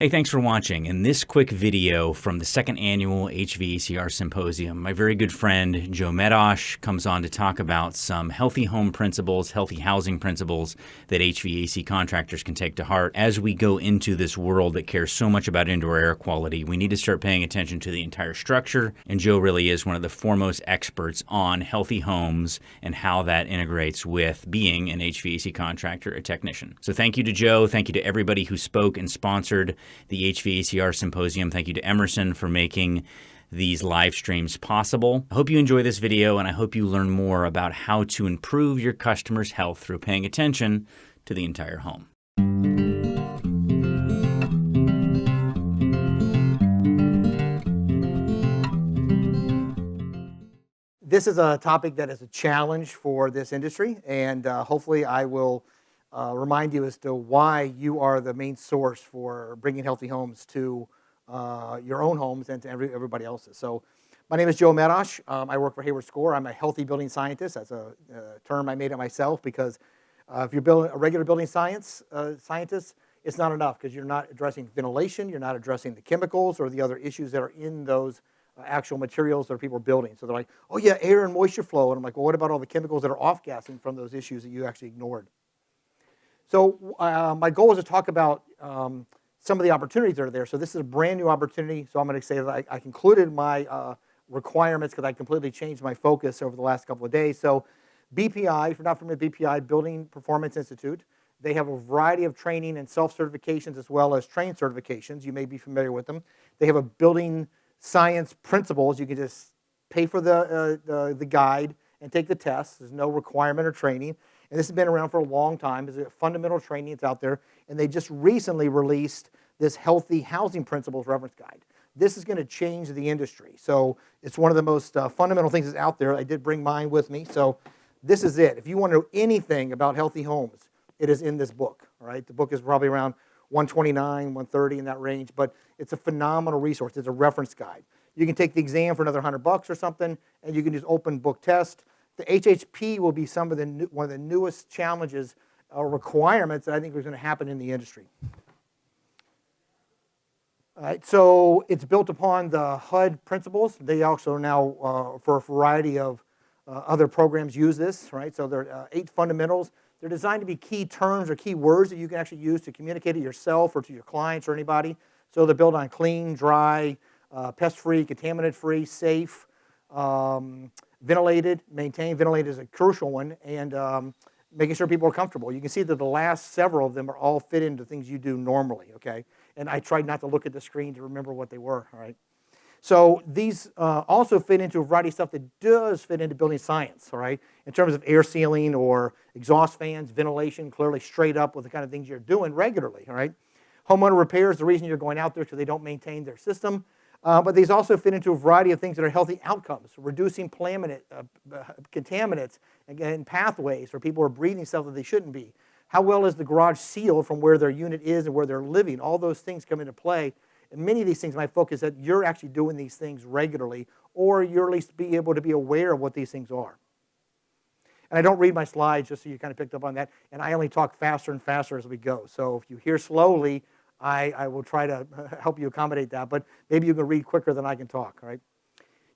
Hey, thanks for watching. In this quick video from the second annual HVACR Symposium, my very good friend Joe Medosch comes on to talk about some healthy home principles, healthy housing principles that HVAC contractors can take to heart. As we go into this world that cares so much about indoor air quality, we need to start paying attention to the entire structure, and Joe really is one of the foremost experts on healthy homes and how that integrates with being an HVAC contractor, a technician. So thank you to Joe. Thank you to everybody who spoke and sponsored the HVACR Symposium. Thank you to Emerson for making these live streams possible. I hope you enjoy this video, and I hope you learn more about how to improve your customers' health through paying attention to the entire home. This is a topic that is a challenge for this industry, and hopefully I will remind you as to why you are the main source for bringing healthy homes to your own homes and to everybody else's. So my name is Joe Medosch. I work for Hayward Score. I'm a healthy building scientist. That's a term I made it myself because if you're building a regular building scientist, it's not enough because you're not addressing ventilation, you're not addressing the chemicals or the other issues that are in those actual materials that people are building. So they're like, oh yeah, air and moisture flow. And I'm like, well, what about all the chemicals that are off-gassing from those issues that you actually ignored? So my goal is to talk about some of the opportunities that are there. So this is a brand new opportunity. So I'm going to say that I concluded my requirements because I completely changed my focus over the last couple of days. So BPI, if you're not familiar with BPI, Building Performance Institute, they have a variety of training and self-certifications as well as trained certifications. You may be familiar with them. They have a building science principles. You can just pay for the guide and take the test. There's no requirement or training. And this has been around for a long time. It's a fundamental training that's out there. And they just recently released this Healthy Housing Principles Reference Guide. This is going to change the industry. So it's one of the most fundamental things that's out there. I did bring mine with me. So this is it. If you want to know anything about healthy homes, it is in this book. All right? The book is probably around 129, 130 in that range. But it's a phenomenal resource. It's a reference guide. You can take the exam for another $100 or something, and you can just open book test. The HHP will be one of the newest challenges or requirements that I think is going to happen in the industry. All right, so it's built upon the HUD principles. They also now, for a variety of other programs, use this. Right, so there are 8 fundamentals. They're designed to be key terms or key words that you can actually use to communicate to yourself or to your clients or anybody. So they're built on clean, dry, pest-free, contaminant-free, safe. Ventilated, maintained. Ventilated is a crucial one, and making sure people are comfortable. You can see that the last several of them are all fit into things you do normally, okay? And I tried not to look at the screen to remember what they were, all right? So these also fit into a variety of stuff that does fit into building science, all right? In terms of air sealing or exhaust fans, ventilation, clearly straight up with the kind of things you're doing regularly, all right? Homeowner repairs, the reason you're going out there is because they don't maintain their system. But these also fit into a variety of things that are healthy outcomes, reducing contaminants and pathways where people are breathing stuff that they shouldn't be. How well is the garage sealed from where their unit is and where they're living? All those things come into play. And many of these things might focus that you're actually doing these things regularly, or you're at least be able to be aware of what these things are. And I don't read my slides, just so you kind of picked up on that. And I only talk faster and faster as we go. So if you hear slowly, I will try to help you accommodate that, but maybe you can read quicker than I can talk, all right?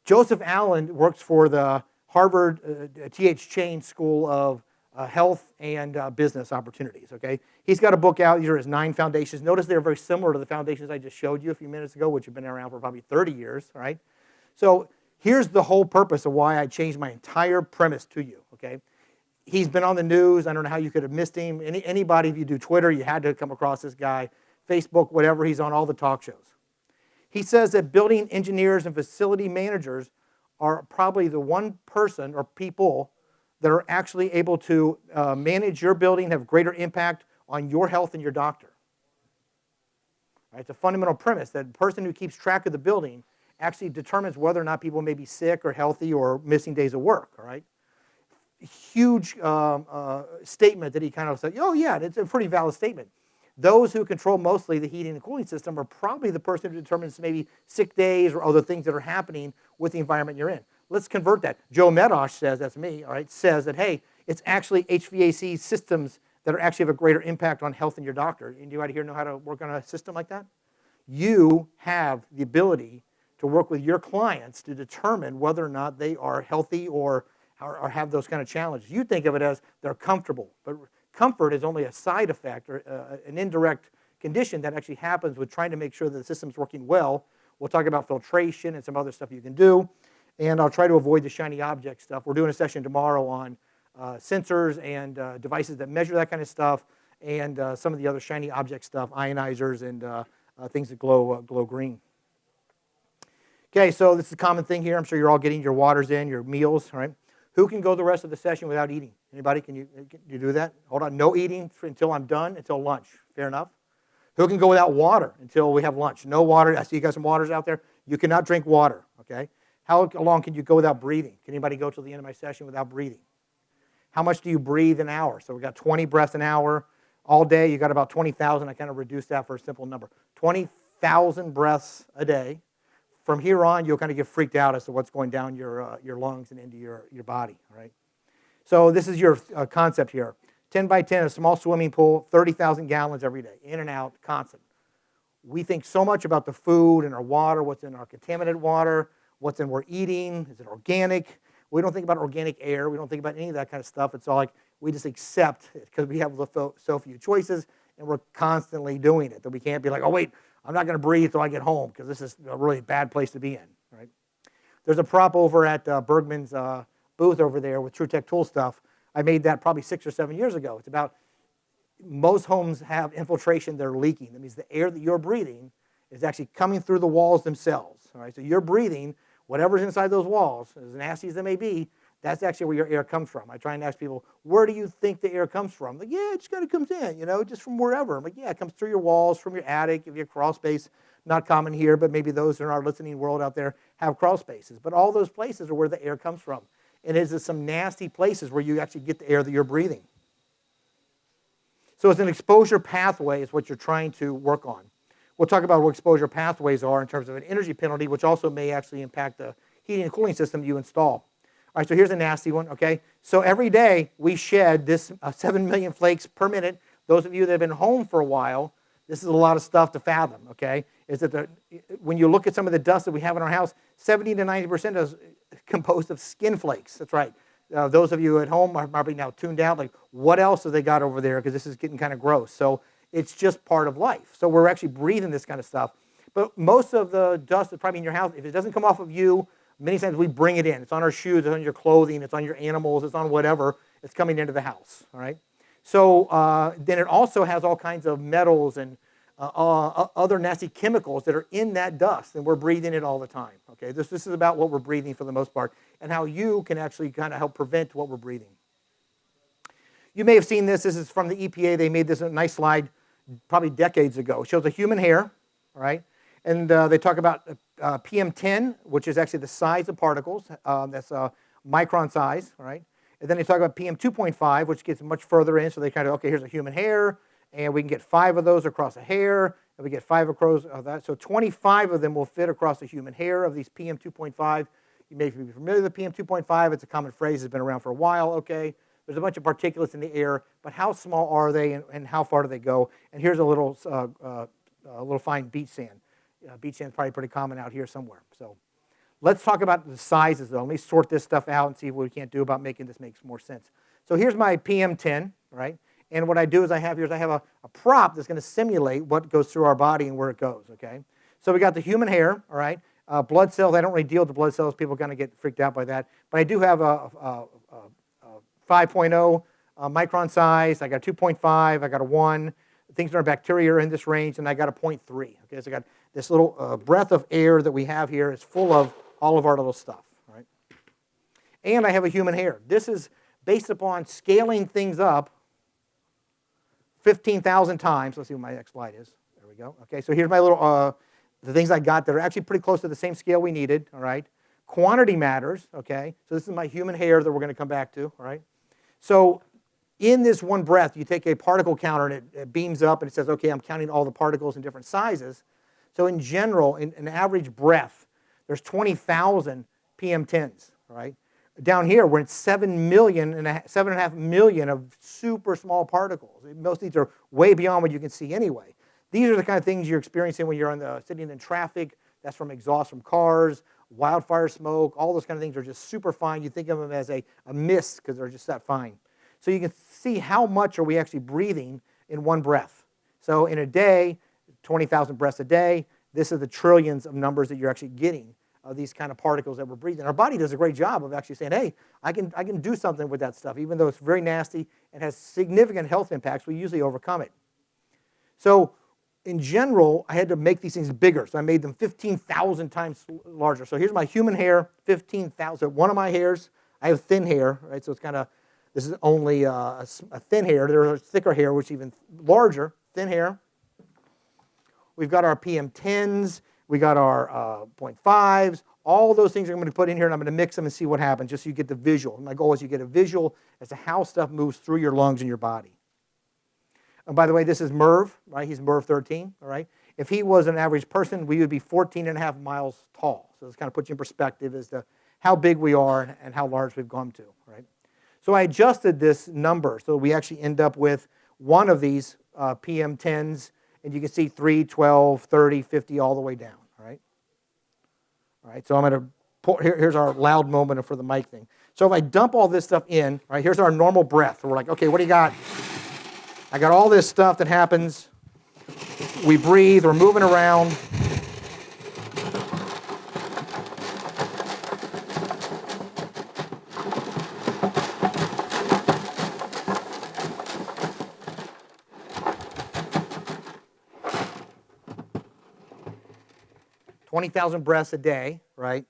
Joseph Allen works for the Harvard T.H. Chain School of Health and Business Opportunities, okay? He's got a book out. These are his 9 foundations. Notice they're very similar to the foundations I just showed you a few minutes ago, which have been around for probably 30 years, all right? So here's the whole purpose of why I changed my entire premise to you, okay? He's been on the news. I don't know how you could have missed him. Anybody, if you do Twitter, you had to come across this guy. Facebook, whatever, he's on all the talk shows. He says that building engineers and facility managers are probably the one person or people that are actually able to manage your building, have greater impact on your health than your doctor. Right? It's a fundamental premise that the person who keeps track of the building actually determines whether or not people may be sick or healthy or missing days of work. All right? Huge statement that he kind of said, oh yeah, it's a pretty valid statement. Those who control mostly the heating and cooling system are probably the person who determines maybe sick days or other things that are happening with the environment you're in. Let's convert that. Joe Medosch says, that's me, all right, says that, hey, it's actually HVAC systems that are actually have a greater impact on health than your doctor. Anybody here know how to work on a system like that? You have the ability to work with your clients to determine whether or not they are healthy or have those kind of challenges. You think of it as they're comfortable, but comfort is only a side effect or an indirect condition that actually happens with trying to make sure that the system's working well. We'll talk about filtration and some other stuff you can do, and I'll try to avoid the shiny object stuff. We're doing a session tomorrow on sensors and devices that measure that kind of stuff, and some of the other shiny object stuff, ionizers and things that glow green. Okay, so this is a common thing here. I'm sure you're all getting your waters in, your meals, all right? Who can go the rest of the session without eating? Anybody? Can you do that? Hold on, no eating until I'm done, until lunch. Fair enough? Who can go without water until we have lunch? No water. I see you got some waters out there. You cannot drink water, okay? How long can you go without breathing? Can anybody go till the end of my session without breathing? How much do you breathe an hour? So we got 20 breaths an hour. All day, you got about 20,000. I kind of reduced that for a simple number. 20,000 breaths a day. From here on, you'll kind of get freaked out as to what's going down your lungs and into your body, all right? So this is your concept here. 10 by 10, a small swimming pool, 30,000 gallons every day, in and out, constant. We think so much about the food and our water, what's in our contaminated water, what's in we're eating, is it organic? We don't think about organic air. We don't think about any of that kind of stuff. It's all like we just accept it because we have so few choices, and we're constantly doing it. That we can't be like, oh, wait, I'm not going to breathe till I get home because this is a really bad place to be in, right? There's a prop over at Bergman's booth over there with TrueTech Tool stuff. I made that probably 6 or 7 years ago. It's about most homes have infiltration. They're leaking. That means the air that you're breathing is actually coming through the walls themselves, all right? So you're breathing whatever's inside those walls, as nasty as they may be. That's actually where your air comes from. I try and ask people, where do you think the air comes from? Like, yeah, it just kind of comes in, just from wherever. I'm like, yeah, it comes through your walls, from your attic, if you have crawl space. Not common here, but maybe those in our listening world out there have crawl spaces. But all those places are where the air comes from. And it's some nasty places where you actually get the air that you're breathing. So it's an exposure pathway is what you're trying to work on. We'll talk about what exposure pathways are in terms of an energy penalty, which also may actually impact the heating and cooling system you install. All right, so here's a nasty one, okay? So every day we shed this 7 million flakes per minute. Those of you that have been home for a while, this is a lot of stuff to fathom, okay? Is that when you look at some of the dust that we have in our house, 70 to 90% is composed of skin flakes. That's right. Those of you at home are probably now tuned out, like, what else have they got over there? Because this is getting kind of gross. So it's just part of life. So we're actually breathing this kind of stuff. But most of the dust that's probably in your house, if it doesn't come off of you, many times we bring it in. It's on our shoes, it's on your clothing, it's on your animals, it's on whatever. It's coming into the house, all right? So then it also has all kinds of metals and other nasty chemicals that are in that dust, and we're breathing it all the time, okay? This is about what we're breathing for the most part and how you can actually kind of help prevent what we're breathing. You may have seen this. This is from the EPA. They made this a nice slide probably decades ago. It shows a human hair, all right? And they talk about PM10, which is actually the size of particles. That's micron size, all right? And then they talk about PM2.5, which gets much further in. So they kind of, okay, here's a human hair, and we can get 5 of those across a hair, and we get 5 across that. So 25 of them will fit across a human hair of these PM2.5. You may be familiar with PM2.5. It's a common phrase. It's been around for a while, okay? There's a bunch of particulates in the air, but how small are they and how far do they go? And here's a little fine beach sand. Beach sand is probably pretty common out here somewhere. So let's talk about the sizes, though. Let me sort this stuff out and see what we can't do about making this make more sense. So here's my PM10, right? And what I do is I have a prop that's going to simulate what goes through our body and where it goes, okay? So we got the human hair, all right? Blood cells, I don't really deal with the blood cells. People kind of get freaked out by that. But I do have a 5.0 micron size. I got a 2.5. I got a 1. Things that are bacteria are in this range, and I got a 0.3. Okay, so I got this little breath of air that we have here is full of all of our little stuff, right? And I have a human hair. This is based upon scaling things up 15,000 times. Let's see what my next slide is. There we go. Okay, so here's my little, the things I got that are actually pretty close to the same scale we needed, all right? Quantity matters, okay? So this is my human hair that we're going to come back to, all right? So in this one breath, you take a particle counter and it beams up and it says, okay, I'm counting all the particles in different sizes. So in general, in an average breath, there's 20,000 PM10s, all right? Down here, we're at 7.5 million of super small particles. Most of these are way beyond what you can see anyway. These are the kind of things you're experiencing when you're sitting in traffic. That's from exhaust from cars, wildfire smoke, all those kind of things are just super fine. You think of them as a mist because they're just that fine. So you can see how much are we actually breathing in one breath. So in a day, 20,000 breaths a day, this is the trillions of numbers that you're actually getting of these kind of particles that we're breathing. Our body does a great job of actually saying, hey, I can do something with that stuff. Even though it's very nasty and has significant health impacts, we usually overcome it. So in general, I had to make these things bigger. So I made them 15,000 times larger. So here's my human hair, 15,000. One of my hairs, I have thin hair, right? So it's kind of, this is only a thin hair. There's a thicker hair, which is even larger, thin hair. We've got our PM10s. We got our 0.5s. All those things I'm going to put in here, and I'm going to mix them and see what happens, just so you get the visual. My goal is you get a visual as to how stuff moves through your lungs and your body. And by the way, this is Merv, right? He's Merv 13, all right? If he was an average person, we would be 14.5 miles tall. So this kind of puts you in perspective as to how big we are and how large we've gone to, right? So I adjusted this number, so we actually end up with one of these PM10s, and you can see 3, 12, 30, 50, all the way down, all right? All right, so I'm going to pull, here's our loud moment for the mic thing. So if I dump all this stuff in, right, here's our normal breath. We're like, okay, what do you got? I got all this stuff that happens. We breathe, we're moving around. $20,000 breaths a day, right?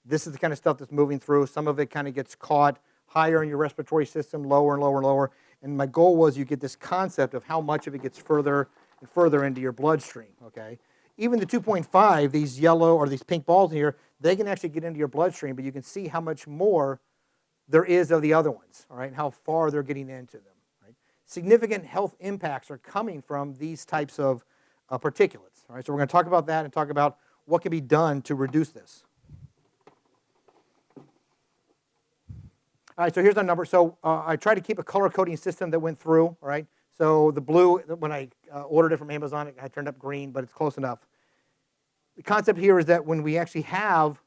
This is the kind of stuff that's moving through. Some of it kind of gets caught higher in your respiratory system, lower and lower and lower. And my goal was you get this concept of how much of it gets further and further into your bloodstream, okay? Even the 2.5, these yellow or these pink balls in here, they can actually get into your bloodstream, but you can see how much more there is of the other ones, all right, and how far they're getting into them, right? Significant health impacts are coming from these types of particulates, all right? So we're going to talk about that and talk about what can be done to reduce this. All right, so here's our number. So I tried to keep a color coding system that went through, all right? So the blue, when I ordered it from Amazon, it turned up green, but it's close enough. The concept here is that when we actually have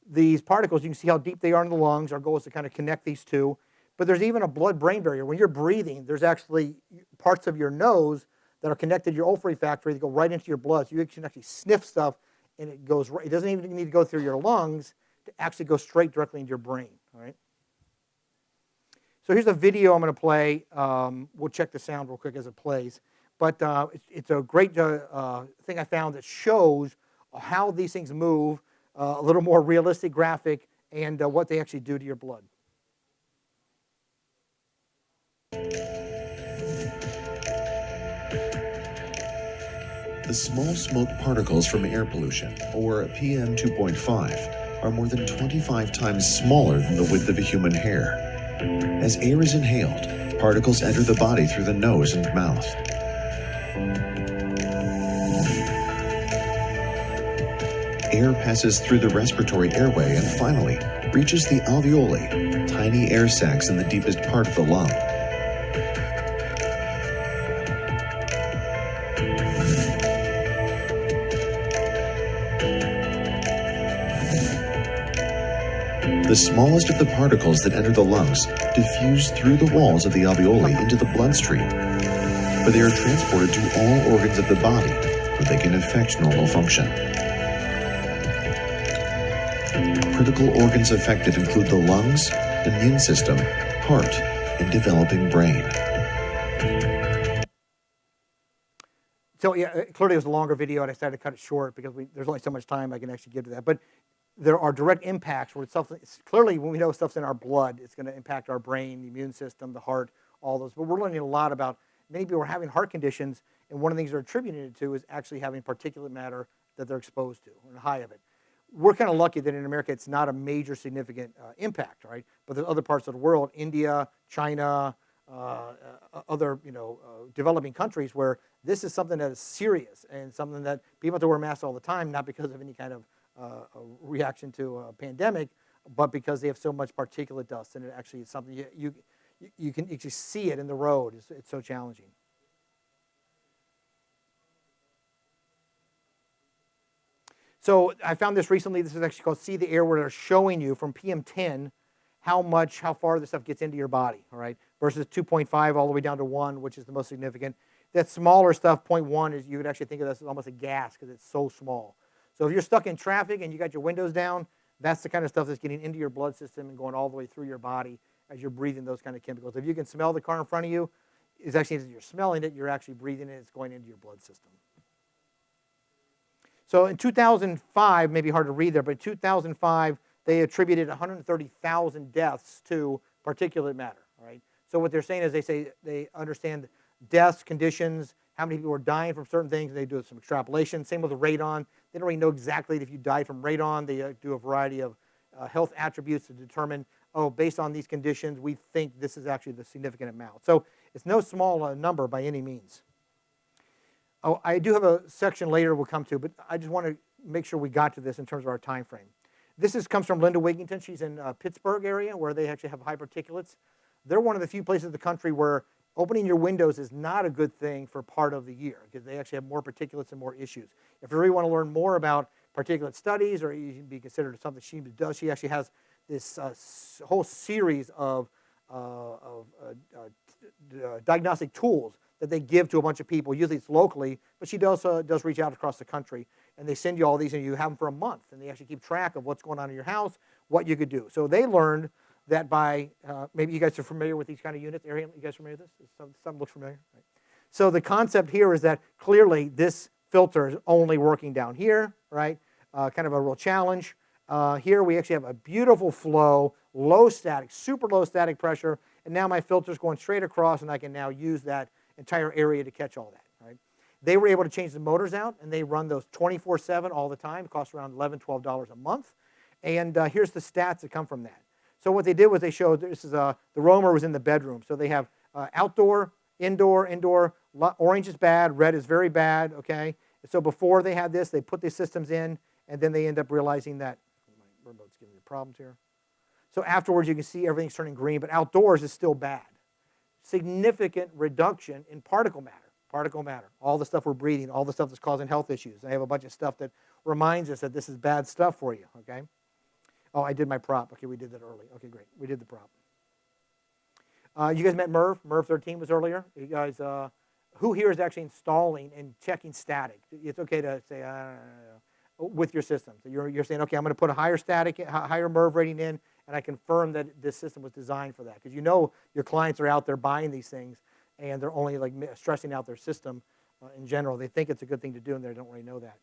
these particles, you can see how deep they are in the lungs. Our goal is to kind of connect these two. But there's even a blood-brain barrier. When you're breathing, there's actually parts of your nose that are connected to your olfactory factory that go right into your blood. So you can actually sniff stuff, and it goes right. It doesn't even need to go through your lungs to actually go straight directly into your brain, all right? So here's a video I'm going to play. We'll check the sound real quick as it plays. But it's a great thing I found that shows how these things move, a little more realistic graphic, and what they actually do to your blood. The small smoke particles from air pollution, or PM 2.5, are more than 25 times smaller than the width of a human hair. As air is inhaled, particles enter the body through the nose and mouth. Air passes through the respiratory airway and finally reaches the alveoli, tiny air sacs in the deepest part of the lung. The smallest of the particles that enter the lungs diffuse through the walls of the alveoli into the bloodstream, where they are transported to all organs of the body, where they can affect normal function. Critical organs affected include the lungs, immune system, heart, and developing brain. So yeah, clearly it was a longer video, and I decided to cut it short because there's only so much time I can actually give to that. But there are direct impacts where it's clearly when we know stuff's in our blood, it's going to impact our brain, the immune system, the heart, all those. But we're learning a lot about many people are having heart conditions, and one of the things they're attributing it to is actually having particulate matter that they're exposed to, and high of it. We're kind of lucky that in America it's not a major significant impact, right? But there's other parts of the world, India, China, other developing countries where this is something that is serious and something that people have to wear masks all the time, not because of any kind of a reaction to a pandemic, but because they have so much particulate dust, and it actually is something you can actually see it in the road. It's so challenging. So I found this recently. This is actually called See the Air, where they're showing you from PM10 how far this stuff gets into your body, all right, versus 2.5 all the way down to 1, which is the most significant. That smaller stuff, 0.1, is you would actually think of this as almost a gas because it's so small. So if you're stuck in traffic and you got your windows down, that's the kind of stuff that's getting into your blood system and going all the way through your body as you're breathing those kind of chemicals. If you can smell the car in front of you, it's actually, as you're smelling it, you're actually breathing it, it's going into your blood system. So in 2005, maybe hard to read there, but in 2005, they attributed 130,000 deaths to particulate matter, all right? So what they're saying is they understand deaths, conditions, how many people are dying from certain things, and they do some extrapolation. Same with the radon. They don't really know exactly if you died from radon. They do a variety of health attributes to determine, oh, based on these conditions, we think this is actually the significant amount. So it's no small number by any means. Oh, I do have a section later we'll come to, but I just want to make sure we got to this in terms of our time frame. This comes from Linda Wigington. She's in Pittsburgh area where they actually have high particulates. They're one of the few places in the country where opening your windows is not a good thing for part of the year because they actually have more particulates and more issues. If you really want to learn more about particulate studies, or you can be considered something she does, she actually has this whole series of diagnostic tools that they give to a bunch of people. Usually it's locally, but she does reach out across the country. And they send you all these, and you have them for a month. And they actually keep track of what's going on in your house, what you could do. So they learned that by, maybe you guys are familiar with these kind of units. Ariel, you guys familiar with this? Some looks familiar. Right. So the concept here is that clearly this filter is only working down here, right? Kind of a real challenge. Here we actually have a beautiful flow, low static, super low static pressure. And now my filter's going straight across, and I can now use that entire area to catch all that, right? They were able to change the motors out, and they run those 24/7 all the time. It costs around $11, $12 a month. And here's the stats that come from that. So what they did was they showed, this is the roamer was in the bedroom. So they have outdoor, indoor. Orange is bad, red is very bad, okay? So before they had this, they put these systems in, and then they end up realizing that, my remote's giving me problems here. So afterwards, you can see everything's turning green, but outdoors is still bad. Significant reduction in particle matter, all the stuff we're breathing, all the stuff that's causing health issues. I have a bunch of stuff that reminds us that this is bad stuff for you, okay? Oh, I did my prop. Okay, we did that early. Okay, great. We did the prop. You guys met Merv. Merv 13 was earlier. You guys, who here is actually installing and checking static? It's okay to say, with your system. So you're saying, okay, I'm going to put a higher static, higher Merv rating in, and I confirm that this system was designed for that. Because you know your clients are out there buying these things, and they're only like stressing out their system in general. They think it's a good thing to do, and they don't really know that.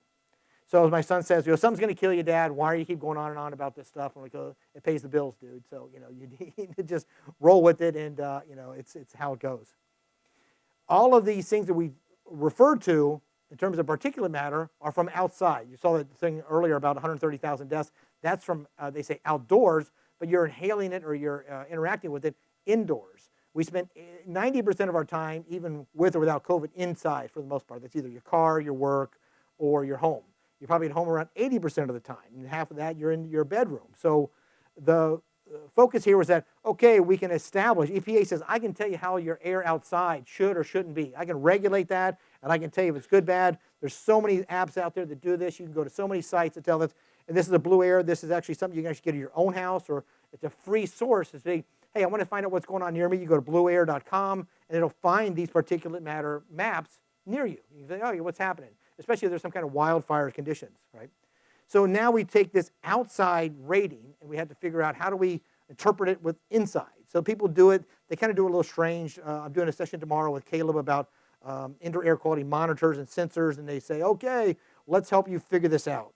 So as my son says, something's going to kill you, Dad. Why do you keep going on and on about this stuff? I'm like, it pays the bills, dude. So you need to just roll with it, and it's how it goes. All of these things that we referred to in terms of particulate matter are from outside. You saw that thing earlier about 130,000 deaths. That's from, they say, outdoors, but you're inhaling it or you're interacting with it indoors. We spend 90% of our time, even with or without COVID, inside for the most part. That's either your car, your work, or your home. You're probably at home around 80% of the time, and half of that you're in your bedroom. So the focus here was that, okay, we can establish, EPA says, I can tell you how your air outside should or shouldn't be. I can regulate that, and I can tell you if it's good, bad. There's so many apps out there that do this. You can go to so many sites that tell this. And this is a Blue Air. This is actually something you can actually get at your own house, or it's a free source to say, hey, I want to find out what's going on near me. You go to blueair.com, and it'll find these particulate matter maps near you. You can say, oh, what's happening? Especially if there's some kind of wildfire conditions, right? So now we take this outside rating, and we had to figure out how do we interpret it with inside. So people do it. They kind of do it a little strange. I'm doing a session tomorrow with Caleb about indoor air quality monitors and sensors, and they say, okay, let's help you figure this out.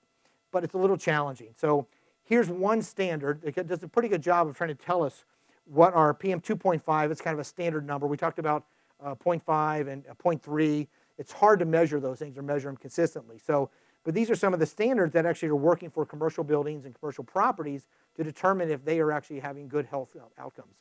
But it's a little challenging. So here's one standard. It does a pretty good job of trying to tell us what our PM 2.5, it's kind of a standard number. We talked about 0.5 and 0.3. It's hard to measure those things or measure them consistently. So, but these are some of the standards that actually are working for commercial buildings and commercial properties to determine if they are actually having good health outcomes.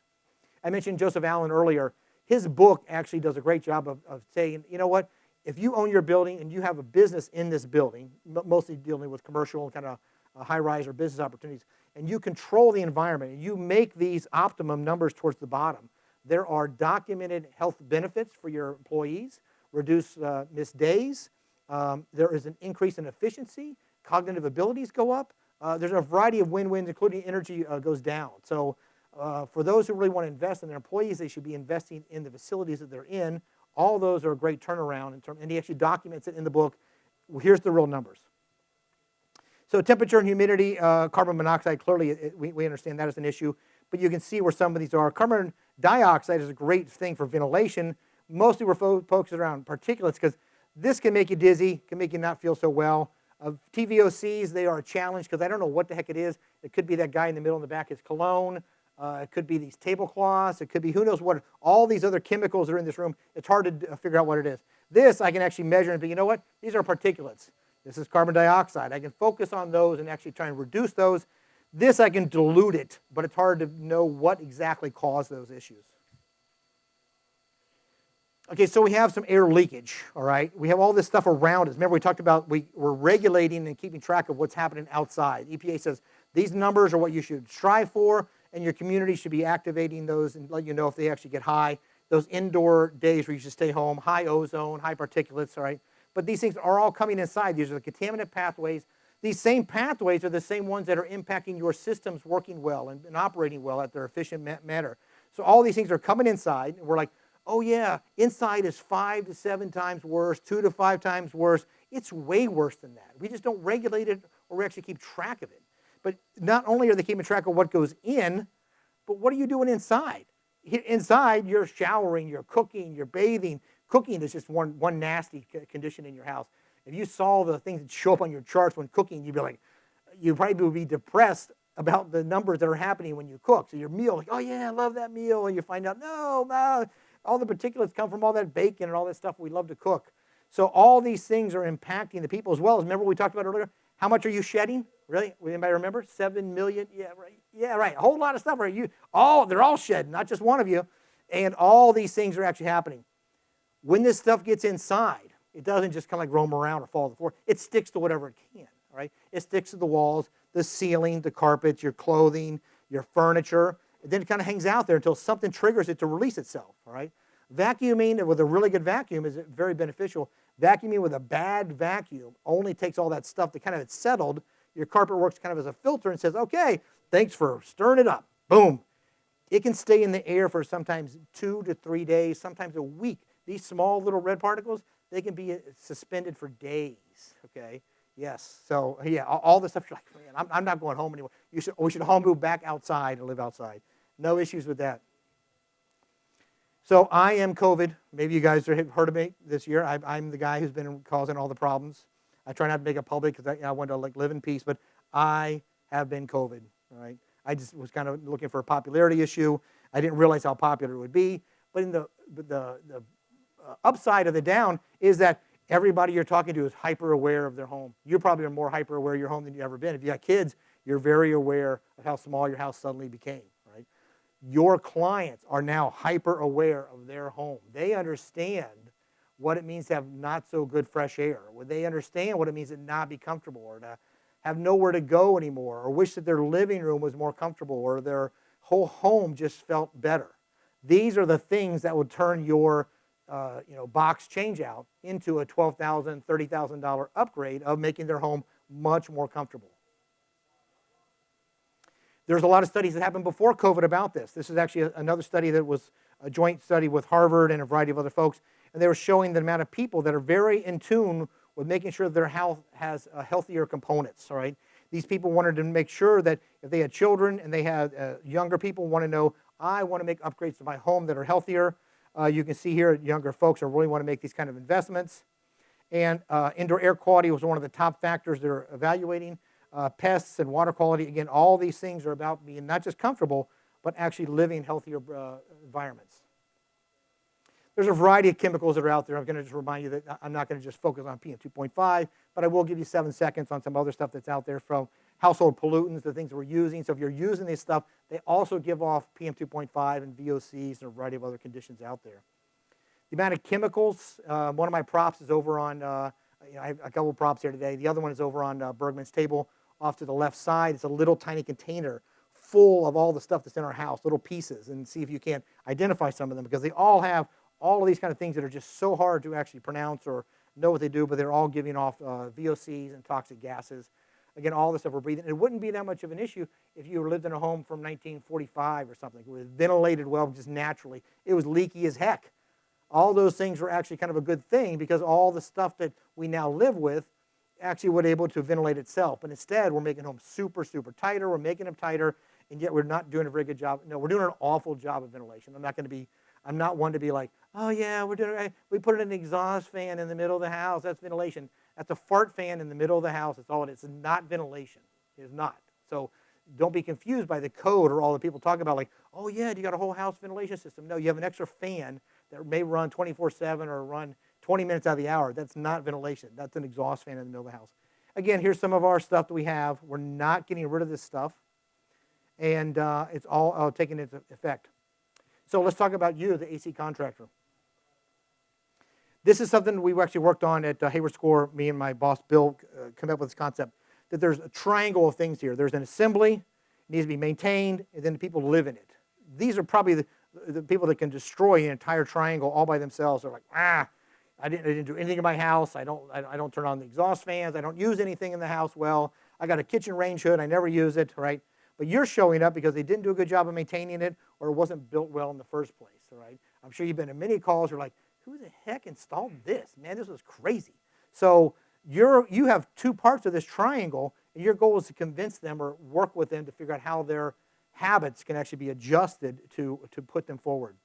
I mentioned Joseph Allen earlier. His book actually does a great job of saying, you know what, if you own your building and you have a business in this building, mostly dealing with commercial and kind of high-rise or business opportunities, and you control the environment, and you make these optimum numbers towards the bottom, there are documented health benefits for your employees, reduce missed days, There is an increase in efficiency. Cognitive abilities go up. There's a variety of win-wins, including energy goes down. So for those who really want to invest in their employees, they should be investing in the facilities that they're in. All those are a great turnaround, and he actually documents it in the book. Well, here's the real numbers. So temperature and humidity, carbon monoxide, clearly we understand that is an issue, but you can see where some of these are. Carbon dioxide is a great thing for ventilation. Mostly we're focused around particulates because this can make you dizzy, can make you not feel so well. TVOCs, they are a challenge because I don't know what the heck it is. It could be that guy in the middle in the back is cologne. It could be these tablecloths. It could be who knows what. All these other chemicals that are in this room. It's hard to figure out what it is. This I can actually measure and be, you know what? These are particulates. This is carbon dioxide. I can focus on those and actually try and reduce those. This I can dilute it, but it's hard to know what exactly caused those issues. Okay, so we have some air leakage, all right? We have all this stuff around us. Remember we talked about we're regulating and keeping track of what's happening outside. EPA says these numbers are what you should strive for, and your community should be activating those and let you know if they actually get high. Those indoor days where you should stay home, high ozone, high particulates, all right? But these things are all coming inside. These are the contaminant pathways. These same pathways are the same ones that are impacting your systems working well and operating well at their efficient manner. So all these things are coming inside, and we're like, oh yeah, inside is 5 to 7 times worse, 2 to 5 times worse. It's way worse than that. We just don't regulate it or we actually keep track of it. But not only are they keeping track of what goes in, but what are you doing inside? Inside, you're showering, you're cooking, you're bathing. Cooking is just one nasty condition in your house. If you saw the things that show up on your charts when cooking, you'd be like, you probably would be depressed about the numbers that are happening when you cook. So your meal, like, oh yeah, I love that meal, and you find out, no, all the particulates come from all that bacon and all that stuff we love to cook. So all these things are impacting the people as well. As remember we talked about earlier, how much are you shedding? Really? Anybody remember? 7 million? Yeah, right. Yeah, right. A whole lot of stuff. Right? They're all shedding, not just one of you. And all these things are actually happening. When this stuff gets inside, it doesn't just kind of like roam around or fall to the floor. It sticks to whatever it can. All right? It sticks to the walls, the ceiling, the carpets, your clothing, your furniture. And then it kind of hangs out there until something triggers it to release itself. All right? Vacuuming with a really good vacuum is very beneficial. Vacuuming with a bad vacuum only takes all that stuff that kind of it's settled. Your carpet works kind of as a filter and says, okay, thanks for stirring it up. Boom. It can stay in the air for sometimes 2 to 3 days, sometimes a week. These small little red particles, they can be suspended for days, okay? Yes, so yeah, all this stuff, you're like, man, I'm not going home anymore. We should all move back outside and live outside. No issues with that. So I am COVID. Maybe you guys have heard of me this year. I'm the guy who's been causing all the problems. I try not to make it public because I want to live in peace, but I have been COVID, all right? I just was kind of looking for a popularity issue. I didn't realize how popular it would be. But in the upside of the down is that everybody you're talking to is hyper aware of their home. You probably are more hyper aware of your home than you've ever been. If you got kids, you're very aware of how small your house suddenly became. Your clients are now hyper aware of their home. They understand what it means to have not so good fresh air. They understand what it means to not be comfortable or to have nowhere to go anymore or wish that their living room was more comfortable or their whole home just felt better. These are the things that would turn your box change out into a $12,000, $30,000 upgrade of making their home much more comfortable. There's a lot of studies that happened before COVID about this. This is actually another study that was a joint study with Harvard and a variety of other folks, and they were showing the amount of people that are very in tune with making sure their house has healthier components, all right? These people wanted to make sure that if they had children and they had younger people want to know, I want to make upgrades to my home that are healthier. You can see here younger folks are really want to make these kind of investments. And indoor air quality was one of the top factors they're evaluating. Pests and water quality, again, all these things are about being not just comfortable, but actually living healthier environments. There's a variety of chemicals that are out there. I'm going to just remind you that I'm not going to just focus on PM 2.5, but I will give you 7 seconds on some other stuff that's out there from household pollutants, the things we're using. So if you're using this stuff, they also give off PM 2.5 and VOCs and a variety of other conditions out there. The amount of chemicals, one of my props is over on, I have a couple of props here today. The other one is over on Bergman's table off to the left side. It's a little tiny container full of all the stuff that's in our house, little pieces, and see if you can identify some of them because they all have all of these kind of things that are just so hard to actually pronounce or know what they do, but they're all giving off VOCs and toxic gases. Again, all the stuff we're breathing. It wouldn't be that much of an issue if you lived in a home from 1945 or something. It was ventilated well, just naturally. It was leaky as heck. All those things were actually kind of a good thing because all the stuff that we now live with actually was able to ventilate itself. But instead, we're making homes super, super tighter. We're making them tighter, and yet we're not doing a very good job. No, we're doing an awful job of ventilation. I'm not one to be like, oh yeah, we put an exhaust fan in the middle of the house. That's ventilation. That's a fart fan in the middle of the house. That's all it is. It's not ventilation. It is not. So don't be confused by the code or all the people talk about like, oh yeah, you got a whole house ventilation system. No, you have an extra fan that may run 24/7 or run 20 minutes out of the hour. That's not ventilation. That's an exhaust fan in the middle of the house. Again, here's some of our stuff that we have. We're not getting rid of this stuff, and it's all taking into effect. So let's talk about you, the AC contractor. This is something we actually worked on at Hayward Score. Me and my boss, Bill, came up with this concept that there's a triangle of things here. There's an assembly, it needs to be maintained, and then the people live in it. These are probably the people that can destroy an entire triangle all by themselves. They're like, I didn't do anything in my house. I don't turn on the exhaust fans. I don't use anything in the house well. I got a kitchen range hood. I never use it, right? But you're showing up because they didn't do a good job of maintaining it or it wasn't built well in the first place, all right? I'm sure you've been in many calls where you're like, who the heck installed this? Man, this was crazy. So you have two parts of this triangle, and your goal is to convince them or work with them to figure out how their habits can actually be adjusted to put them forward.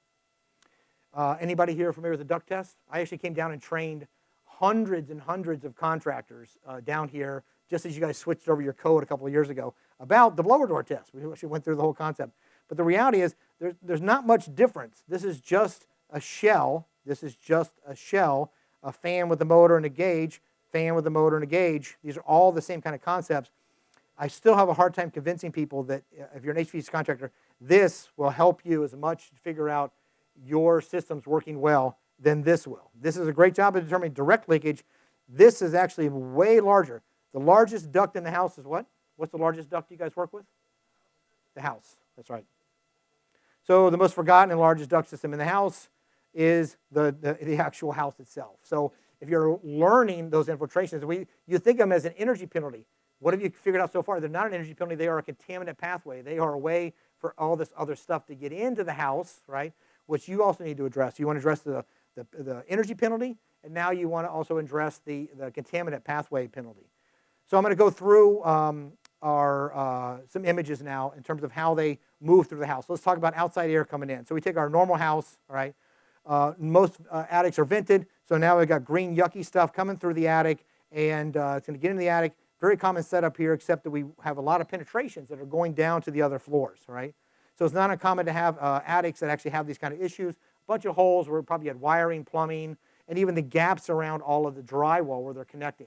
Anybody here familiar with the duct test? I actually came down and trained hundreds and hundreds of contractors down here, just as you guys switched over your code a couple of years ago, about the blower door test. We actually went through the whole concept. But the reality is there's not much difference. This is just a shell. This is just a shell, a fan with a motor and a gauge, fan with a motor and a gauge. These are all the same kind of concepts. I still have a hard time convincing people that if you're an HVAC contractor, this will help you as much to figure out your system's working well than this will. This is a great job of determining direct leakage. This is actually way larger. The largest duct in the house is what? What's the largest duct you guys work with? The house. That's right. So the most forgotten and largest duct system in the house is the actual house itself. So if you're learning those infiltrations, you think of them as an energy penalty. What have you figured out so far? They're not an energy penalty. They are a contaminant pathway. They are a way for all this other stuff to get into the house, right, which you also need to address. You want to address the energy penalty, and now you want to also address the contaminant pathway penalty. So I'm going to go through some images now in terms of how they move through the house. Let's talk about outside air coming in. So we take our normal house, all right? Most attics are vented, so now we've got green yucky stuff coming through the attic, and it's going to get into the attic. Very common setup here, except that we have a lot of penetrations that are going down to the other floors, right? So it's not uncommon to have attics that actually have these kind of issues. A bunch of holes where probably had wiring, plumbing, and even the gaps around all of the drywall where they're connecting.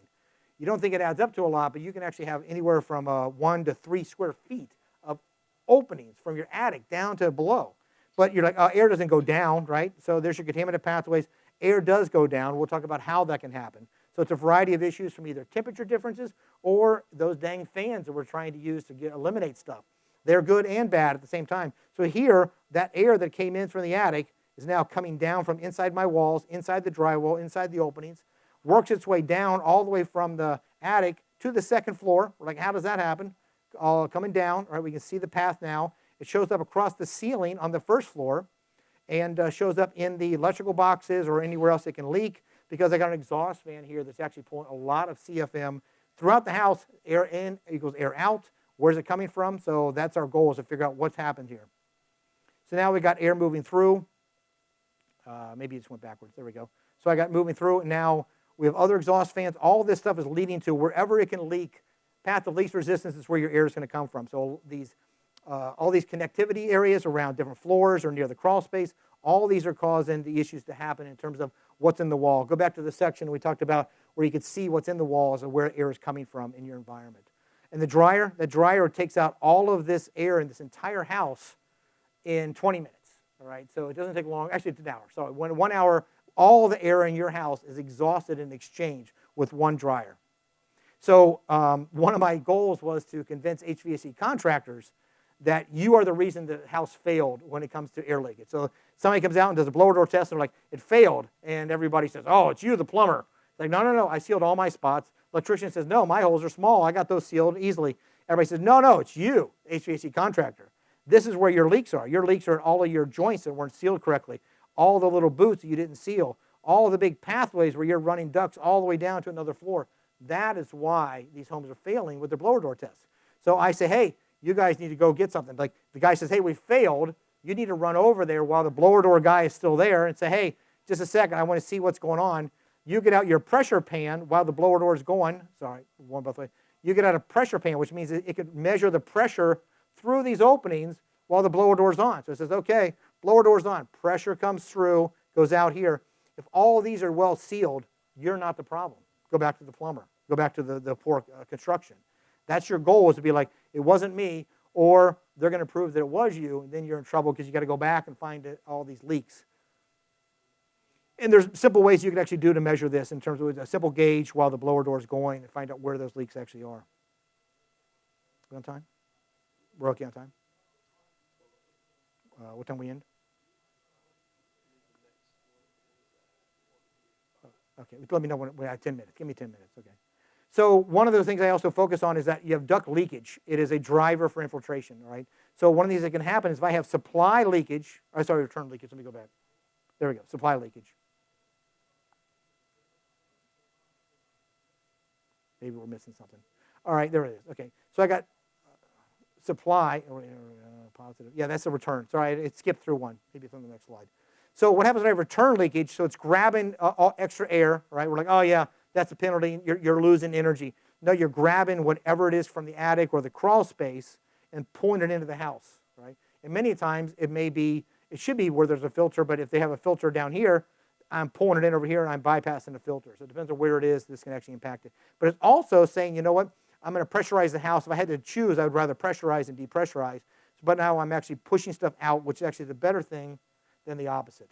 You don't think it adds up to a lot, but you can actually have anywhere from 1 to 3 square feet of openings from your attic down to below. But you're like, air doesn't go down, right? So there's your contaminant pathways. Air does go down. We'll talk about how that can happen. So it's a variety of issues from either temperature differences or those dang fans that we're trying to use to eliminate stuff. They're good and bad at the same time. So here, that air that came in from the attic is now coming down from inside my walls, inside the drywall, inside the openings, works its way down all the way from the attic to the second floor. We're like, how does that happen? All coming down, right? We can see the path now. It shows up across the ceiling on the first floor and shows up in the electrical boxes or anywhere else it can leak because I got an exhaust fan here that's actually pulling a lot of CFM throughout the house. Air in equals air out. Where's it coming from? So that's our goal, is to figure out what's happened here. So now we got air moving through. Maybe it just went backwards. There we go. So I got moving through, and now we have other exhaust fans. All this stuff is leading to wherever it can leak. Path of least resistance is where your air is going to come from. So all these connectivity areas around different floors or near the crawl space, all these are causing the issues to happen in terms of what's in the wall. Go back to the section we talked about where you could see what's in the walls and where air is coming from in your environment. And the dryer takes out all of this air in this entire house in 20 minutes. All right, so it doesn't take long. Actually, it's an hour. So when 1 hour, all the air in your house is exhausted in exchange with one dryer. So one of my goals was to convince HVAC contractors that you are the reason the house failed when it comes to air leakage. So somebody comes out and does a blower door test, and they're like, it failed. And everybody says, oh, it's you, the plumber. Like, no, no, no, I sealed all my spots. Electrician says, no, my holes are small. I got those sealed easily. Everybody says, no, no, it's you, HVAC contractor. This is where your leaks are. Your leaks are in all of your joints that weren't sealed correctly, all the little boots that you didn't seal, all the big pathways where you're running ducts all the way down to another floor. That is why these homes are failing with their blower door tests. So I say, hey, you guys need to go get something. Like the guy says, hey, we failed. You need to run over there while the blower door guy is still there and say, hey, just a second, I want to see what's going on. You get out your pressure pan while the blower door is going. Sorry, one both ways. You get out a pressure pan, which means it could measure the pressure through these openings while the blower door is on. So it says, okay, blower door is on. Pressure comes through, goes out here. If all of these are well sealed, you're not the problem. Go back to the plumber. Go back to the poor construction. That's your goal, is to be like, it wasn't me, or they're going to prove that it was you, and then you're in trouble because you got to go back and find all these leaks. And there's simple ways you can actually do to measure this in terms of a simple gauge while the blower door is going and find out where those leaks actually are. We on time? We're okay on time? What time we end? Okay, let me know when we have 10 minutes. Give me 10 minutes, okay. So one of the things I also focus on is that you have duct leakage. It is a driver for infiltration, all right? So one of these that can happen is if I have supply leakage, return leakage, let me go back. There we go, supply leakage. Maybe we're missing something. All right, there it is, okay. So I got supply, positive. Yeah, that's the return. Sorry, it skipped through one. Maybe it's on the next slide. So what happens when I have return leakage? So it's grabbing extra air, right? We're like, oh yeah, that's a penalty. You're losing energy. No, you're grabbing whatever it is from the attic or the crawl space and pulling it into the house, right? And many times it should be where there's a filter, but if they have a filter down here, I'm pulling it in over here and I'm bypassing the filter. So it depends on where it is. This can actually impact it. But it's also saying, you know what? I'm going to pressurize the house. If I had to choose, I would rather pressurize than depressurize. But now I'm actually pushing stuff out, which is actually the better thing than the opposite.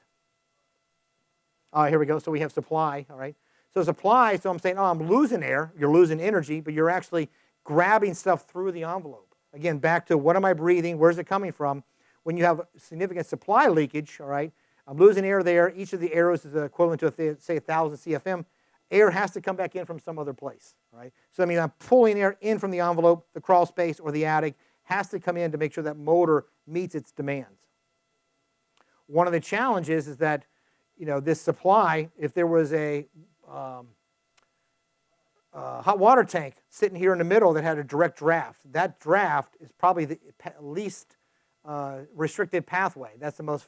All right, here we go. So we have supply, all right? So supply, so I'm saying, oh, I'm losing air. You're losing energy, but you're actually grabbing stuff through the envelope. Again, back to what am I breathing? Where's it coming from? When you have significant supply leakage, all right, I'm losing air there. Each of the arrows is equivalent to, say, 1,000 CFM. Air has to come back in from some other place, right? So, I mean, I'm pulling air in from the envelope, the crawl space, or the attic has to come in to make sure that motor meets its demands. One of the challenges is that, you know, this supply, if there was a hot water tank sitting here in the middle that had a direct draft, that draft is probably the least restricted pathway. That's the most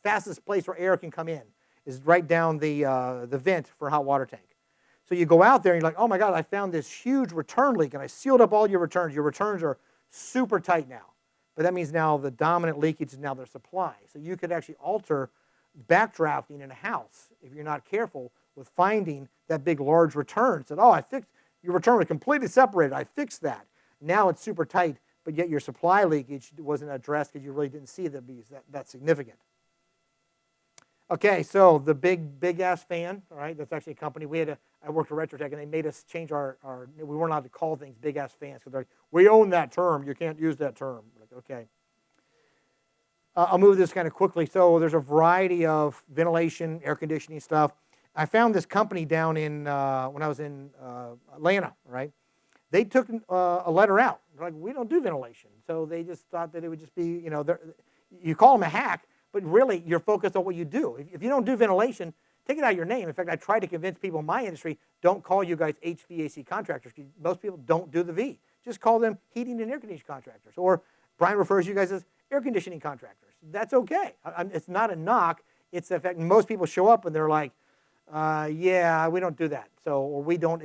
fastest place where air can come in, is right down the vent for a hot water tank. So you go out there and you're like, oh my God, I found this huge return leak and I sealed up all your returns. Your returns are super tight now. But that means now the dominant leakage is now their supply. So you could actually alter backdrafting in a house if you're not careful with finding that big large return. Said, oh, I fixed, your return was completely separated. I fixed that. Now it's super tight, but yet your supply leakage wasn't addressed because you really didn't see that be that significant. Okay, so the big ass fan, all right, that's actually a company. I worked for Retrotech and they made us change we weren't allowed to call things big ass fans because they're like, we own that term, you can't use that term. Like, okay. I'll move this kind of quickly. So there's a variety of ventilation, air conditioning stuff. I found this company down in, when I was in Atlanta, right? They took a letter out. They're like, we don't do ventilation. So they just thought that it would just be, you know, you call them a hack, but really you're focused on what you do. If you don't do ventilation, take it out of your name. In fact, I try to convince people in my industry, don't call you guys HVAC contractors. Most people don't do the V. Just call them heating and air conditioning contractors. Or Brian refers you guys as air conditioning contractors. That's okay. It's not a knock. It's the fact most people show up and they're like, yeah, we don't do that. So, or we don't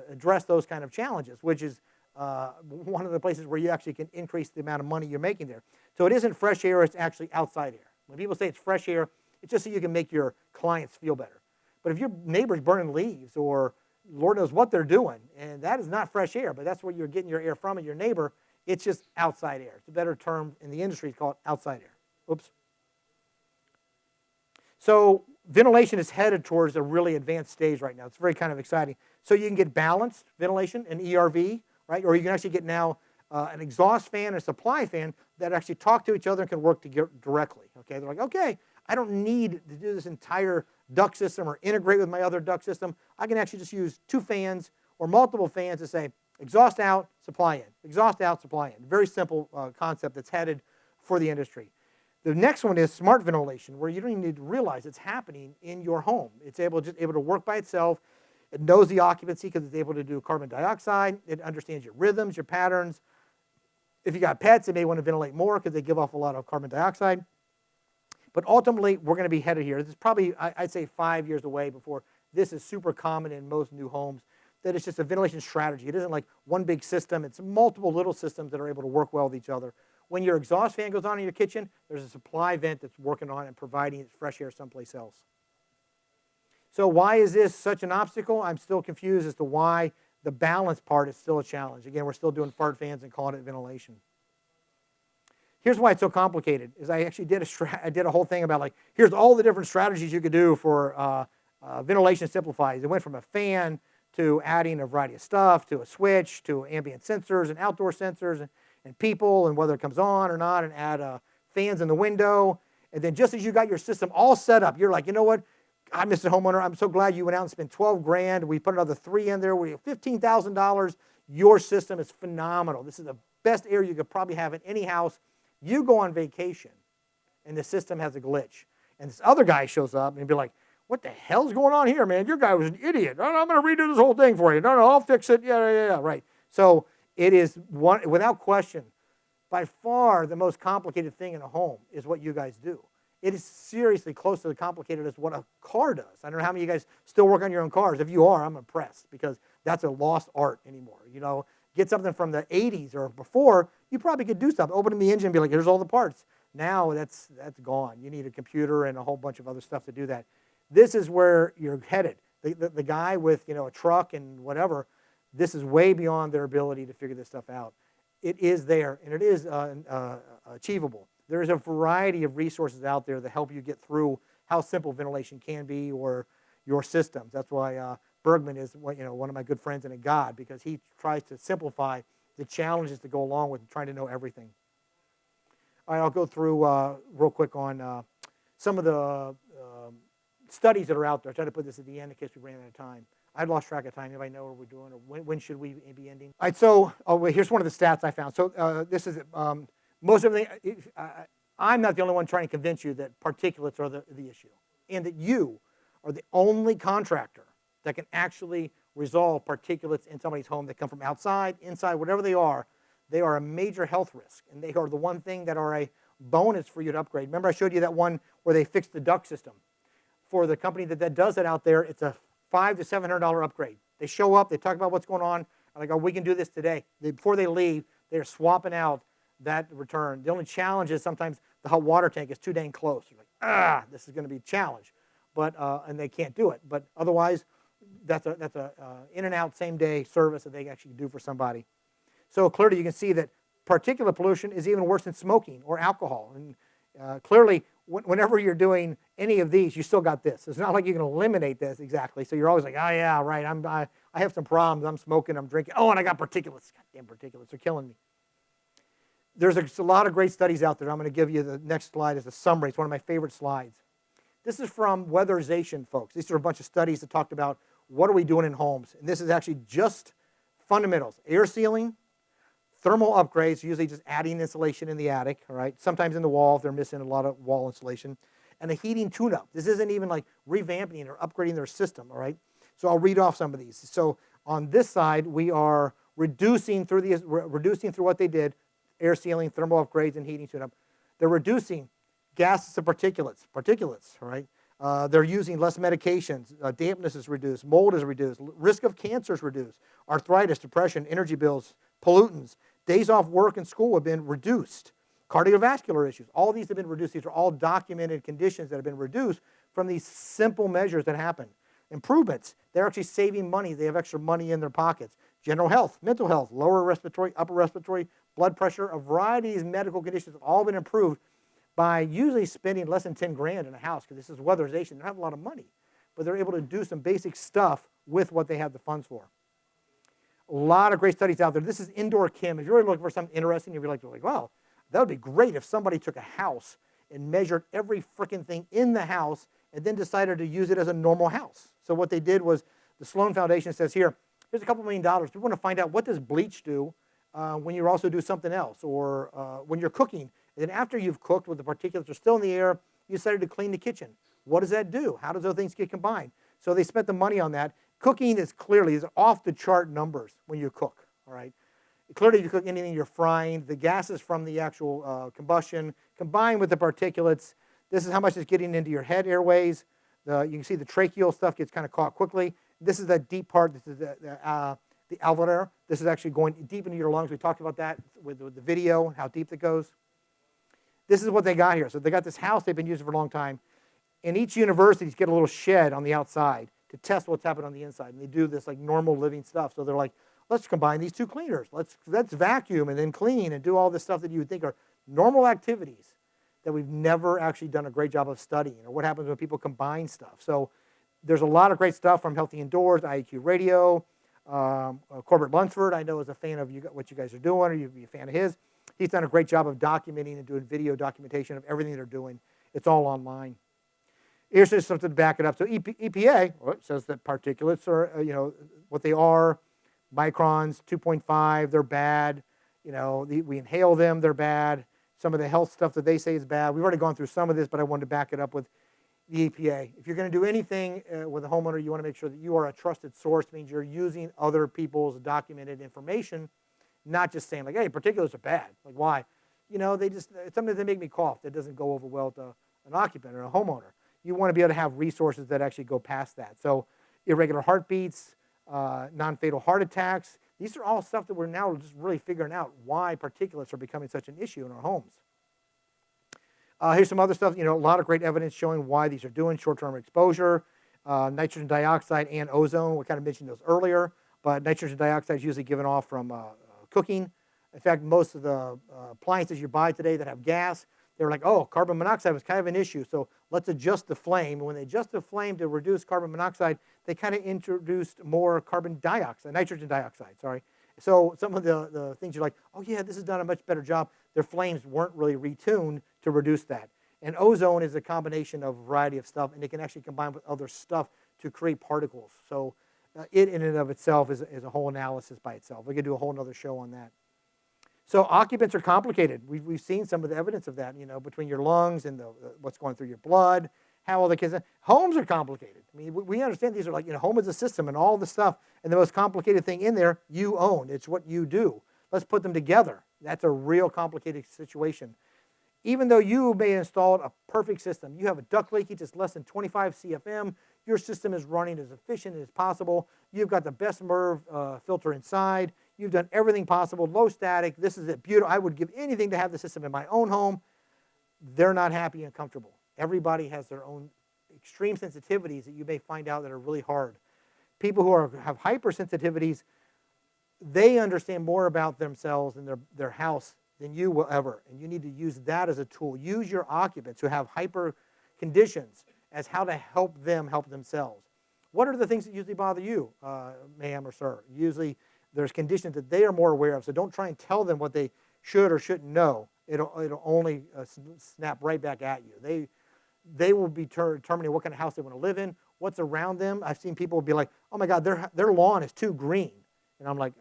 address those kind of challenges, which is one of the places where you actually can increase the amount of money you're making there. So it isn't fresh air, it's actually outside air. When people say it's fresh air, it's just so you can make your clients feel better. But if your neighbor's burning leaves or Lord knows what they're doing, and that is not fresh air, but that's where you're getting your air from and your neighbor, it's just outside air. It's a better term in the industry, it's called outside air. Oops. So ventilation is headed towards a really advanced stage right now. It's very kind of exciting. So you can get balanced ventilation, an ERV, right? Or you can actually get now an exhaust fan and a supply fan that actually talk to each other and can work together directly. Okay, they're like, okay, I don't need to do this entire duct system or integrate with my other duct system. I can actually just use 2 fans or multiple fans to say, exhaust out, supply in. Exhaust out, supply in. Very simple concept that's headed for the industry. The next one is smart ventilation, where you don't even need to realize it's happening in your home. It's just able to work by itself. It knows the occupancy because it's able to do carbon dioxide. It understands your rhythms, your patterns. If you got pets, it may want to ventilate more because they give off a lot of carbon dioxide. But ultimately, we're going to be headed here. This is probably, I'd say, 5 years away before this is super common in most new homes, that it's just a ventilation strategy. It isn't like one big system. It's multiple little systems that are able to work well with each other. When your exhaust fan goes on in your kitchen, there's a supply vent that's working on and providing fresh air someplace else. So why is this such an obstacle? I'm still confused as to why the balance part is still a challenge. Again, we're still doing fart fans and calling it ventilation. Here's why it's so complicated, is I actually did a whole thing about, like, here's all the different strategies you could do for ventilation simplified. It went from a fan to adding a variety of stuff, to a switch, to ambient sensors and outdoor sensors, and people, and whether it comes on or not, and add fans in the window. And then just as you got your system all set up, you're like, you know what, God, Mr. Homeowner, I'm so glad you went out and spent $12,000. We put another 3 in there. We have $15,000. Your system is phenomenal. This is the best air you could probably have in any house. You go on vacation, and the system has a glitch. And this other guy shows up and be like, what the hell's going on here, man? Your guy was an idiot. No, I'm going to redo this whole thing for you. No, I'll fix it. Yeah, right. So it is, without question, by far the most complicated thing in a home is what you guys do. It is seriously close to as complicated as what a car does. I don't know how many of you guys still work on your own cars. If you are, I'm impressed, because that's a lost art anymore. You know, get something from the 80s or before, you probably could do something. Open the engine and be like, here's all the parts. Now that's gone. You need a computer and a whole bunch of other stuff to do that. This is where you're headed. The guy with, you know, a truck and whatever, this is way beyond their ability to figure this stuff out. It is there, and it is achievable. There's a variety of resources out there that help you get through how simple ventilation can be, or your systems. That's why Bergman is, you know, one of my good friends and a god, because he tries to simplify the challenges that go along with trying to know everything. All right, I'll go through real quick on some of the studies that are out there. I tried to put this at the end in case we ran out of time. I've lost track of time. Anybody know what we're doing, or when should we be ending? All right, so here's one of the stats I found. So this is most of everything. I'm not the only one trying to convince you that particulates are the issue, and that you are the only contractor that can actually resolve particulates in somebody's home that come from outside, inside, whatever they are. They are a major health risk, and they are the one thing that are a bonus for you to upgrade. Remember I showed you that one where they fixed the duct system? For the company that does it out there, it's a $500 to $700 upgrade. They show up, they talk about what's going on, and they go, we can do this today. Before they leave, they're swapping out that return. The only challenge is sometimes the hot water tank is too dang close. You're like, this is going to be a challenge, but and they can't do it. But otherwise, that's a in and out same day service that they actually do for somebody. So clearly, you can see that particulate pollution is even worse than smoking or alcohol. And clearly, whenever you're doing any of these, you still got this. It's not like you can eliminate this exactly. So you're always like, oh yeah, right. I have some problems. I'm smoking. I'm drinking. Oh, and I got particulates. Goddamn particulates are killing me. There's a lot of great studies out there. I'm going to give you the next slide as a summary. It's one of my favorite slides. This is from weatherization, folks. These are a bunch of studies that talked about what are we doing in homes. And this is actually just fundamentals. Air sealing, thermal upgrades, usually just adding insulation in the attic, all right? Sometimes in the wall if they're missing a lot of wall insulation. And a heating tune-up. This isn't even like revamping or upgrading their system, all right? So I'll read off some of these. So on this side, we are reducing through what they did, air sealing, thermal upgrades, and heating tune-up. They're reducing gases and particulates, all right? They're using less medications. Dampness is reduced. Mold is reduced. Risk of cancer is reduced. Arthritis, depression, energy bills, pollutants. Days off work and school have been reduced. Cardiovascular issues. All these have been reduced. These are all documented conditions that have been reduced from these simple measures that happen. Improvements. They're actually saving money. They have extra money in their pockets. General health, mental health, lower respiratory, upper respiratory, blood pressure. A variety of these medical conditions have all been improved by usually spending less than 10 grand in a house, because this is weatherization. They don't have a lot of money, but they're able to do some basic stuff with what they have the funds for. A lot of great studies out there. This is indoor chem. If you're really looking for something interesting, you'd be like, wow, that would be great if somebody took a house and measured every freaking thing in the house and then decided to use it as a normal house. So what they did was, the Sloan Foundation says here's a couple $1 million. We want to find out, what does bleach do when you also do something else, or when you're cooking. And then after you've cooked, with the particulates are still in the air, you decided to clean the kitchen. What does that do? How does those things get combined? So they spent the money on that. Cooking is clearly off the chart numbers when you cook, all right? Clearly, if you cook anything you're frying, the gases from the actual combustion combined with the particulates, this is how much is getting into your head airways. You can see the tracheal stuff gets kind of caught quickly. This is that deep part. This is the alveolar. This is actually going deep into your lungs. We talked about that with the video, how deep it goes. This is what they got here. So they got this house they've been using for a long time. And each university's get a little shed on the outside to test what's happening on the inside. And they do this like normal living stuff. So they're like, let's combine these two cleaners. Let's vacuum and then clean and do all this stuff that you would think are normal activities that we've never actually done a great job of studying, or what happens when people combine stuff. So there's a lot of great stuff from Healthy Indoors, IAQ Radio. Corbett Lunsford, I know, is a fan of what you guys are doing, or you'd be a fan of his. He's done a great job of documenting and doing video documentation of everything they're doing. It's all online. Here's just something to back it up. So EPA says that particulates are, what they are. Microns, 2.5, they're bad. We inhale them, they're bad. Some of the health stuff that they say is bad. We've already gone through some of this, but I wanted to back it up with the EPA. If you're going to do anything with a homeowner, you want to make sure that you are a trusted source. It means you're using other people's documented information, not just saying like, hey, particulates are bad. Like, why? It's something that make me cough. That doesn't go over well to an occupant or a homeowner. You want to be able to have resources that actually go past that. So irregular heartbeats, non-fatal heart attacks. These are all stuff that we're now just really figuring out why particulates are becoming such an issue in our homes. Here's some other stuff, a lot of great evidence showing why these are doing short-term exposure, nitrogen dioxide and ozone. We kind of mentioned those earlier, but nitrogen dioxide is usually given off from cooking. In fact, most of the appliances you buy today that have gas, they were like, oh, carbon monoxide was kind of an issue, so let's adjust the flame. And when they adjust the flame to reduce carbon monoxide, they kind of introduced more nitrogen dioxide, sorry. So some of the things you're like, oh yeah, this has done a much better job. Their flames weren't really retuned to reduce that. And ozone is a combination of a variety of stuff, and it can actually combine with other stuff to create particles. So it in and of itself is a whole analysis by itself. We could do a whole other show on that. So occupants are complicated. We've seen some of the evidence of that, between your lungs and what's going through your blood, how all the kids. Homes are complicated. I mean, we understand these are like, home is a system and all the stuff. And the most complicated thing in there, you own. It's what you do. Let's put them together. That's a real complicated situation. Even though you may have installed a perfect system, you have a duct leakage that's less than 25 CFM, your system is running as efficient as possible, you've got the best MERV filter inside, you've done everything possible, low static, this is it, beautiful. I would give anything to have the system in my own home. They're not happy and comfortable. Everybody has their own extreme sensitivities that you may find out that are really hard. People who have hypersensitivities, they understand more about themselves and their house than you will ever. And you need to use that as a tool. Use your occupants who have hyper conditions as how to help them help themselves. What are the things that usually bother you, ma'am or sir? Usually there's conditions that they are more aware of, so don't try and tell them what they should or shouldn't know. It'll only snap right back at you. They will be determining what kind of house they want to live in, what's around them. I've seen people be like, oh my God, their lawn is too green. And I'm like,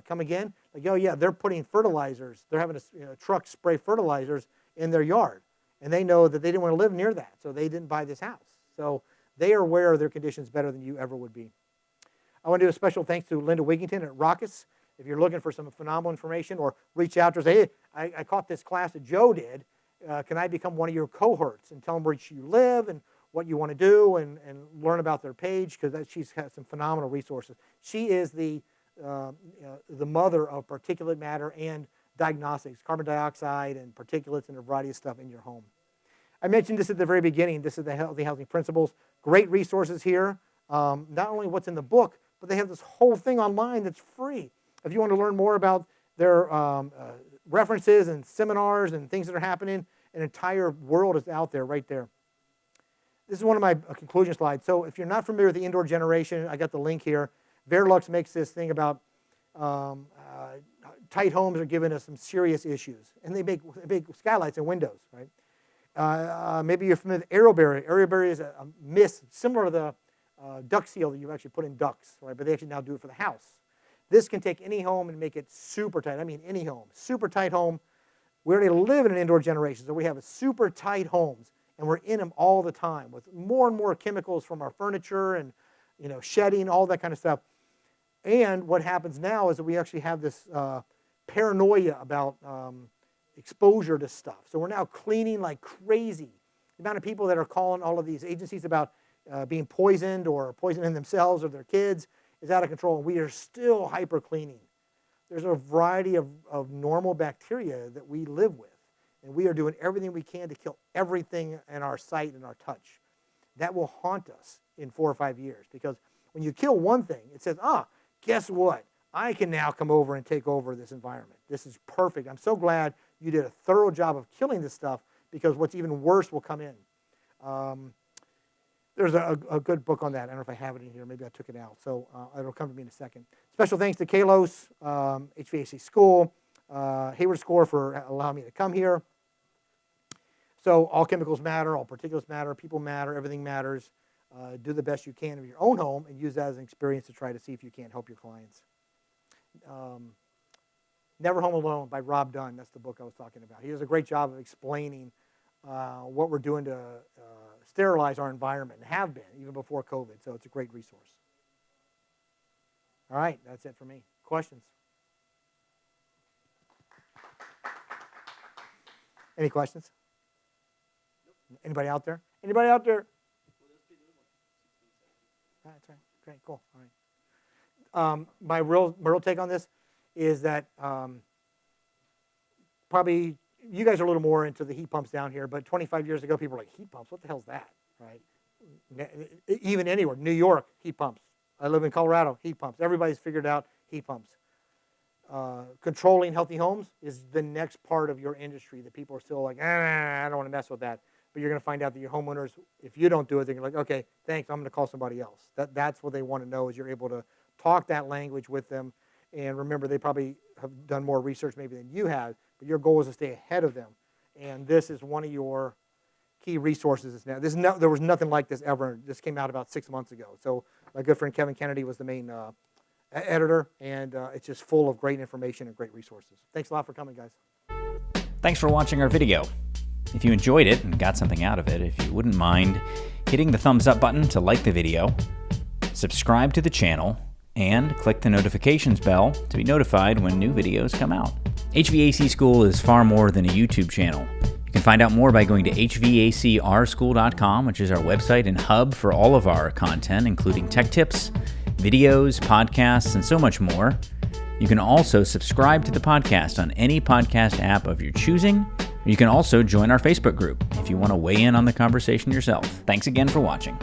come again? Like, oh yeah, they're putting fertilizers. They're having a truck spray fertilizers in their yard. And they know that they didn't want to live near that, so they didn't buy this house. So they are aware of their conditions better than you ever would be. I want to do a special thanks to Linda Wigington at Raucous. If you're looking for some phenomenal information, or reach out to her, say, hey, I caught this class that Joe did. Can I become one of your cohorts and tell them where you live and what you want to do, and learn about their page, because she's got some phenomenal resources. She is the mother of particulate matter and diagnostics, carbon dioxide and particulates and a variety of stuff in your home. I mentioned this at the very beginning. This is the Healthy Housing Principles. Great resources here. Not only what's in the book, but they have this whole thing online that's free. If you want to learn more about their references and seminars and things that are happening, an entire world is out there right there. This is one of my conclusion slides. So if you're not familiar with the indoor generation, I got the link here. Verlux makes this thing about tight homes are giving us some serious issues. And they make skylights and windows, right? Maybe you're familiar with aero barrier. Aero barrier is a mist similar to the duct seal that you actually put in ducts, right? But they actually now do it for the house. This can take any home and make it super tight. I mean, any home, super tight home. We already live in an indoor generation, so we have super tight homes, and we're in them all the time with more and more chemicals from our furniture and, shedding, all that kind of stuff. And what happens now is that we actually have this paranoia about exposure to stuff. So we're now cleaning like crazy. The amount of people that are calling all of these agencies about being poisoned or poisoning themselves or their kids is out of control, and we are still hyper cleaning. There's a variety of normal bacteria that we live with, and we are doing everything we can to kill everything in our sight and our touch. That will haunt us in 4 or 5 years, because when you kill one thing, it says, guess what? I can now come over and take over this environment. This is perfect. I'm so glad you did a thorough job of killing this stuff, because what's even worse will come in. There's a good book on that. I don't know if I have it in here. Maybe I took it out. So it'll come to me in a second. Special thanks to Kalos, HVAC School, Hayward Score for allowing me to come here. So all chemicals matter, all particulates matter, people matter, everything matters. Do the best you can of your own home and use that as an experience to try to see if you can't help your clients. Never Home Alone by Rob Dunn. That's the book I was talking about. He does a great job of explaining what we're doing to sterilize our environment, and have been even before COVID. So it's a great resource. All right, that's it for me. Questions? Any questions? Anybody out there? Anybody out there? That's right. Great, cool. All right. My real take on this is that probably you guys are a little more into the heat pumps down here, but 25 years ago, people were like, heat pumps? What the hell's that? Right? Even anywhere, New York, heat pumps. I live in Colorado, heat pumps. Everybody's figured out heat pumps. Controlling healthy homes is the next part of your industry that people are still like, I don't want to mess with that. But you're going to find out that your homeowners, if you don't do it, they're going to be like, okay, thanks, I'm going to call somebody else. That's what they want to know, is you're able to talk that language with them. And remember, they probably have done more research maybe than you have, but your goal is to stay ahead of them. And this is one of your key resources now. There was nothing like this ever. This came out about 6 months ago. So my good friend Kevin Kennedy was the main editor, and it's just full of great information and great resources. Thanks a lot for coming, guys. Thanks for watching our video. If you enjoyed it and got something out of it, if you wouldn't mind hitting the thumbs up button to like the video, subscribe to the channel, and click the notifications bell to be notified when new videos come out. HVAC School is far more than a YouTube channel. You can find out more by going to hvacrschool.com, which is our website and hub for all of our content, including tech tips, videos, podcasts, and so much more. You can also subscribe to the podcast on any podcast app of your choosing. You can also join our Facebook group if you want to weigh in on the conversation yourself. Thanks again for watching.